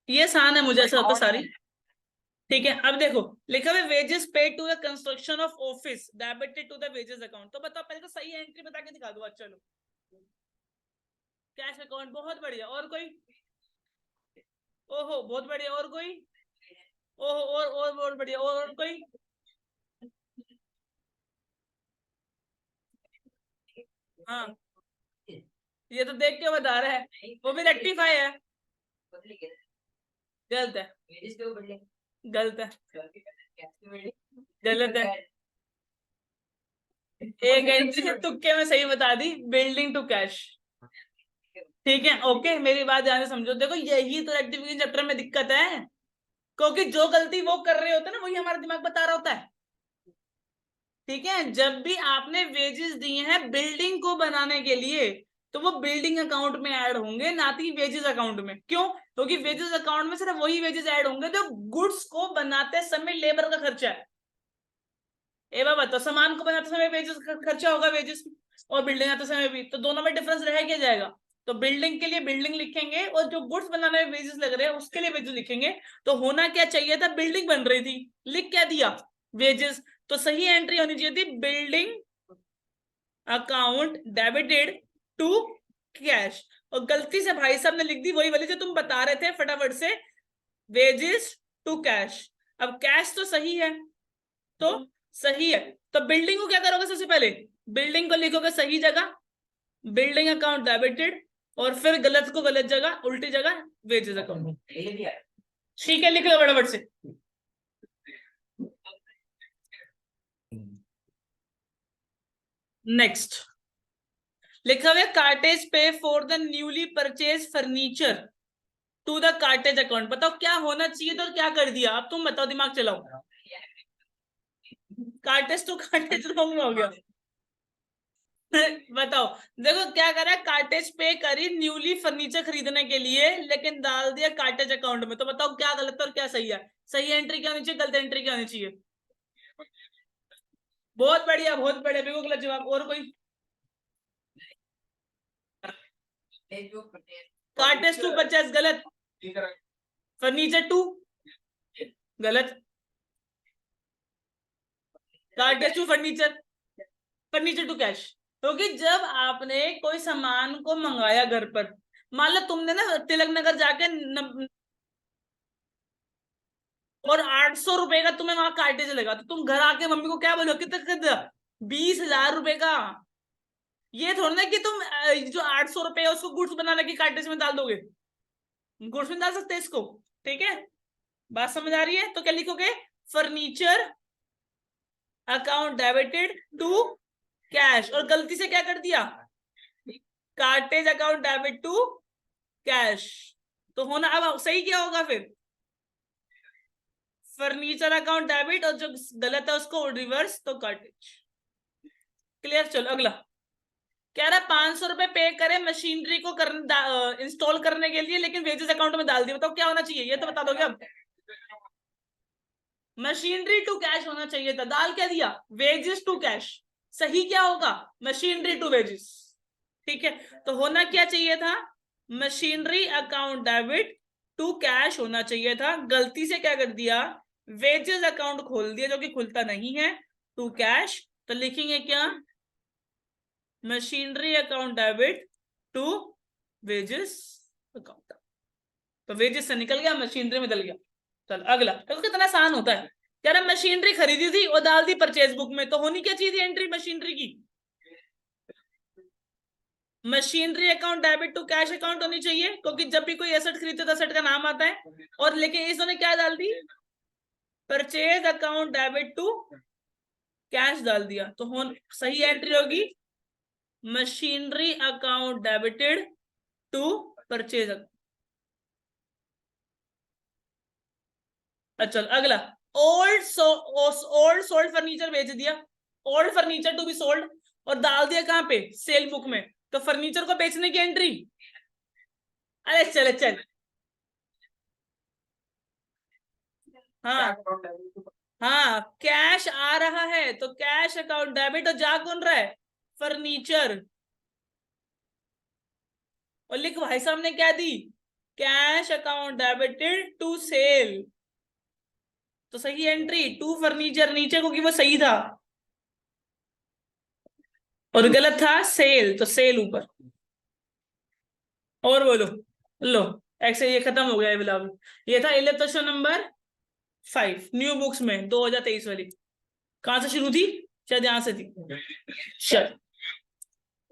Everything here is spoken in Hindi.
ये आसान है, मुझे ऐसा लगता है सारी। ठीक है, अब देखो लिखा हुआ wages paid to the construction of office debited to the wages account. तो बताओ, पहले तो सही एंट्री बता के दिखा दो। आज चलो, कैश अकाउंट, बहुत बढ़िया। और कोई? ओहो, बहुत बढ़िया। और कोई? ओहो, और बहुत बढ़िया। और कोई? हाँ, ये तो देख के बता रहा है, वो भी रेक्टिफाई है। गलत है, गलत है, गलत है। एक एंट्री से तुक्के में सही बता दी, बिल्डिंग टू कैश। ठीक है, ओके, मेरी बात ध्यान से समझो। देखो, यही तो रेक्टिफिकेशन चैप्टर में दिक्कत है, क्योंकि जो गलती वो कर रहे होते हैं ना, वही हमारा दिमाग बता रहा होता है। ठीक है, जब भी आपने वेजेस दिए हैं बिल्डिंग को बनाने के लिए, तो वो बिल्डिंग अकाउंट में ऐड होंगे, ना कि वेजेस अकाउंट में। क्यों? क्योंकि वेजेस अकाउंट में सिर्फ वही वेजेस ऐड होंगे जो गुड्स को बनाते समय लेबर का खर्चा है। ए बाबा, तो सामान को बनाते समय वेजेस खर्चा होगा, वेजेस, और बिल्डिंग आते समय भी, तो दोनों में डिफरेंस रह क्या जाएगा? तो बिल्डिंग के लिए बिल्डिंग लिखेंगे, और जो गुड्स बनाने में वेजेस लग रहे हैं उसके लिए वेजेस लिखेंगे। तो होना क्या चाहिए था? बिल्डिंग बन रही थी, लिख क्या दिया? वेजेस। तो सही एंट्री होनी चाहिए थी building account debited to cash, और गलती से भाई साहब ने लिख दी वही वाली जो तुम बता रहे थे फटाफट से, वेजेस टू कैश। अब कैश तो सही है, तो सही है, तो बिल्डिंग को क्या करोगे? सबसे पहले बिल्डिंग को लिखोगे सही जगह, बिल्डिंग अकाउंट डेबिटेड, और फिर गलत को गलत जगह, उल्टी जगह वेजेस अकाउंट। ठीक है, लिख लो फटाफट से। नेक्स्ट लिखा हुआ है cartage pay for the newly purchase furniture to the cartage account. बताओ क्या होना चाहिए था और क्या कर दिया? अब तुम बताओ, दिमाग चलाओ। कार्टेज टू कार्टेज रॉन्ग हो गया। बताओ, देखो क्या करा, कार्टेज पे करी न्यूली फर्नीचर खरीदने के लिए, लेकिन डाल दिया कार्टेज अकाउंट में। तो बताओ क्या गलत है और क्या सही है? सही एंट्री क्या होनी चाहिए, गलत एंट्री क्या होनी चाहिए? बहुत बढ़िया, बहुत बढ़िया, बिल्कुल गलत जवाब। और कोई? कार्टेज टू परचेज गलत, फर्नीचर टू गलत, cartage to furniture, furniture to cash. क्योंकि जब आपने कोई सामान को मंगाया घर पर, मान लो तुमने ना तिलक नगर जाके और 800 रुपए का तुम्हें वहां कार्टेज लगा, तो तुम घर आके मम्मी को क्या बोलो, कितना खरीदा? 20,000 रुपए का। ये थोड़ा ना कि तुम जो 800 रुपए है उसको गुड्स बनाने की कार्टेज में डाल दोगे। गुड्स में डाल सकते हैं इसको। ठीक है, बात समझ आ रही है? तो क्या लिखोगे? Furniture account debited to cash, और गलती से क्या कर दिया? Cartage account debit to cash. तो होना, अब सही क्या होगा फिर? फर्नीचर अकाउंट डेबिट, और जो गलत है उसको रिवर्स, तो कार्टेज। क्लियर? चलो अगला। कह रहा 500 रुपए पे करे मशीनरी को इंस्टॉल करने के लिए, लेकिन वेजेस अकाउंट में डाल दिया। बताओ क्या होना चाहिए? ये तो बता दोगे अब। मशीनरी टू कैश होना चाहिए था, डाल क्या दिया? Wages to cash. सही क्या होगा? Machinery to wages. ठीक है, तो होना क्या चाहिए था? Machinery account debit to cash होना चाहिए था। गलती से क्या कर दिया? वेजेस अकाउंट खोल दिया, जो कि खुलता नहीं है, टू कैश। तो लिखेंगे क्या? Machinery account debit to wages account. तो वेजेस से निकल गया, मशीनरी में डल गया। चल अगला, तो कितना आसान होता है। कह रहा मशीनरी खरीदी थी और डाल दी परचेज बुक में, तो होनी क्या चाहिए एंट्री मशीनरी की? Machinery account debit to cash account होनी चाहिए, क्योंकि जब भी कोई एसेट खरीदते तो एसेट का नाम आता है। और लेकिन इसने क्या डाल दी? Purchase account debit to cash डाल दिया। तो सही एंट्री होगी machinery account debited to purchase. अच्छा अगला, ओल्ड सोल्ड फर्नीचर बेच दिया, old furniture to be sold, और डाल दिया कहां पे? सेल बुक में। तो फर्नीचर को बेचने की एंट्री। अरे चल चल। हाँ, हाँ, कैश आ रहा है तो कैश अकाउंट डेबिट, और जा कौन रहा है? फर्नीचर। और लिख भाई साहब ने क्या दी? Cash account debited to sale, तो सही एंट्री टू फर्नीचर नीचे क्योंकि वो सही था, और गलत था सेल, तो सेल ऊपर। और बोलो, लो ऐसे ये खत्म हो गया ये वाला। ये था इलेक्ट्रेशन नंबर 5 न्यू बुक्स में 2023 वाली। कहां से शुरू थी? शायद यहां से थी। चल